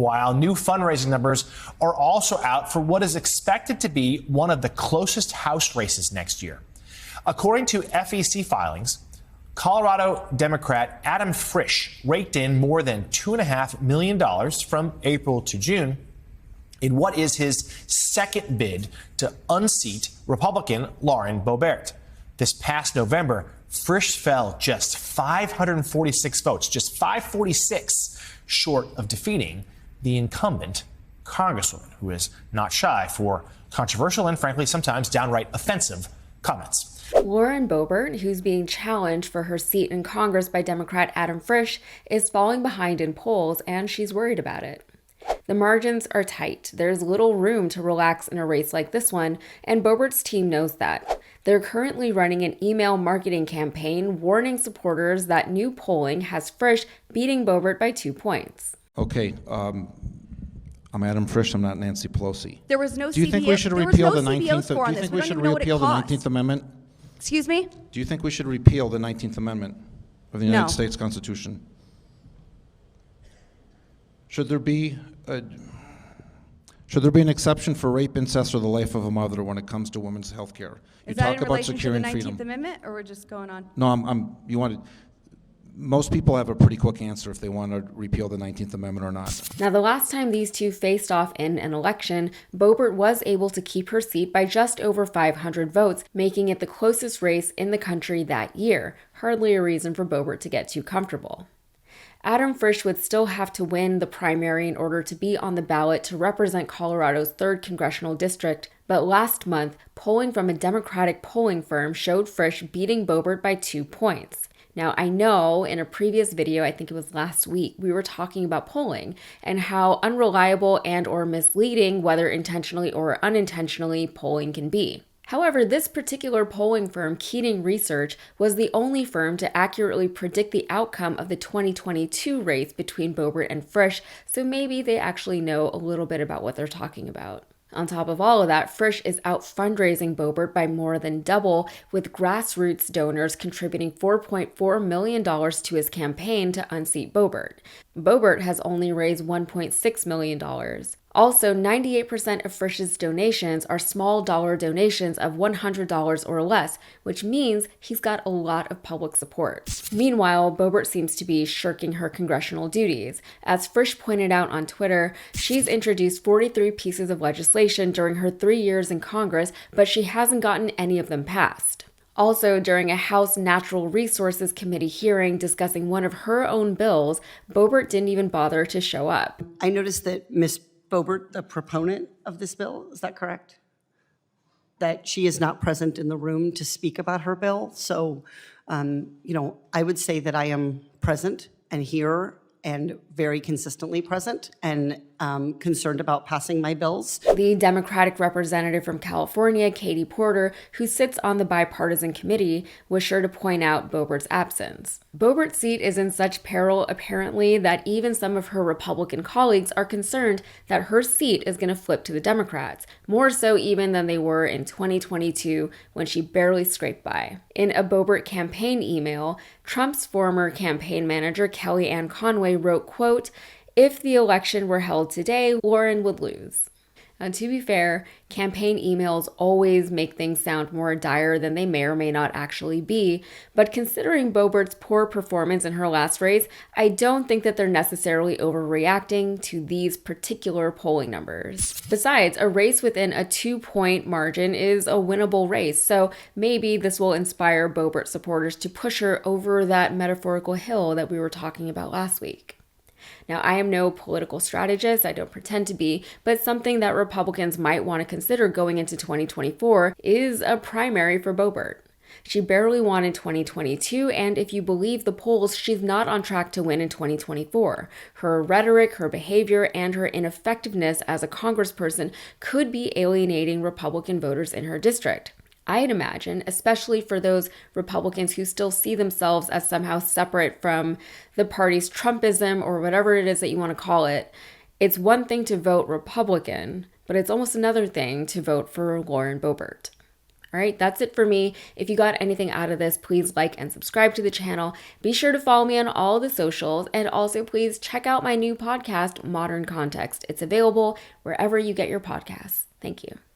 While new fundraising numbers are also out for what is expected to be one of the closest House races next year. According to FEC filings, Colorado Democrat Adam Frisch raked in more than $2.5 million from April to June in what is his second bid to unseat Republican Lauren Boebert. This past November, Frisch fell just 546 votes, just 546 short of defeating the incumbent congresswoman, who is not shy for controversial and, frankly, sometimes downright offensive comments. Lauren Boebert, who's being challenged for her seat in Congress by Democrat Adam Frisch, is falling behind in polls, and she's worried about it. The margins are tight. There's little room to relax in a race like this one, and Boebert's team knows that. They're currently running an email marketing campaign warning supporters that new polling has Frisch beating Boebert by 2 points. Okay, I'm Adam Frisch. I'm not Nancy Pelosi. There was no. Do you think we should repeal the 19th? Do you think we should repeal the 19th Amendment? Excuse me? Do you think we should repeal the 19th Amendment of the United States Constitution? Should there be an exception for rape, incest, or the life of a mother when it comes to women's health care? Is that in relation to the 19th Amendment, or we're just going on? No, most people have a pretty quick answer if they want to repeal the 19th Amendment or not. Now, the last time these two faced off in an election, Boebert was able to keep her seat by just over 500 votes, making it the closest race in the country that year. Hardly a reason for Boebert to get too comfortable. Adam Frisch would still have to win the primary in order to be on the ballot to represent Colorado's 3rd congressional district, but last month, polling from a Democratic polling firm showed Frisch beating Boebert by 2 points. Now, I know in a previous video, I think it was last week, we were talking about polling and how unreliable and or misleading, whether intentionally or unintentionally, polling can be. However, this particular polling firm, Keating Research, was the only firm to accurately predict the outcome of the 2022 race between Boebert and Frisch, so maybe they actually know a little bit about what they're talking about. On top of all of that, Frisch is out fundraising Boebert by more than double, with grassroots donors contributing $4.4 million to his campaign to unseat Boebert. Boebert has only raised $1.6 million. Also, 98% of Frisch's donations are small dollar donations of $100 or less, which means he's got a lot of public support. Meanwhile, Boebert seems to be shirking her congressional duties. As Frisch pointed out on Twitter, she's introduced 43 pieces of legislation during her 3 years in Congress, but she hasn't gotten any of them passed. Also, during a House Natural Resources Committee hearing discussing one of her own bills, Boebert didn't even bother to show up. I noticed that Ms. Boebert, the proponent of this bill, is that correct? That she is not present in the room to speak about her bill. So, I would say that I am present and here and very consistently present and concerned about passing my bills. The Democratic representative from California, Katie Porter, who sits on the bipartisan committee, was sure to point out Boebert's absence. Boebert's seat is in such peril, apparently, that even some of her Republican colleagues are concerned that her seat is going to flip to the Democrats, more so even than they were in 2022 when she barely scraped by. In a Boebert campaign email, Trump's former campaign manager, Kellyanne Conway, wrote, quote, "If the election were held today, Lauren would lose." Now, to be fair, campaign emails always make things sound more dire than they may or may not actually be, but considering Boebert's poor performance in her last race, I don't think that they're necessarily overreacting to these particular polling numbers. Besides, a race within a 2-point margin is a winnable race, so maybe this will inspire Boebert supporters to push her over that metaphorical hill that we were talking about last week. Now, I am no political strategist, I don't pretend to be, but something that Republicans might want to consider going into 2024 is a primary for Boebert. She barely won in 2022, and if you believe the polls, she's not on track to win in 2024. Her rhetoric, her behavior, and her ineffectiveness as a congressperson could be alienating Republican voters in her district. I'd imagine, especially for those Republicans who still see themselves as somehow separate from the party's Trumpism or whatever it is that you want to call it, it's one thing to vote Republican, but it's almost another thing to vote for Lauren Boebert. All right, that's it for me. If you got anything out of this, please like and subscribe to the channel. Be sure to follow me on all the socials, and also please check out my new podcast, Modern Context. It's available wherever you get your podcasts. Thank you.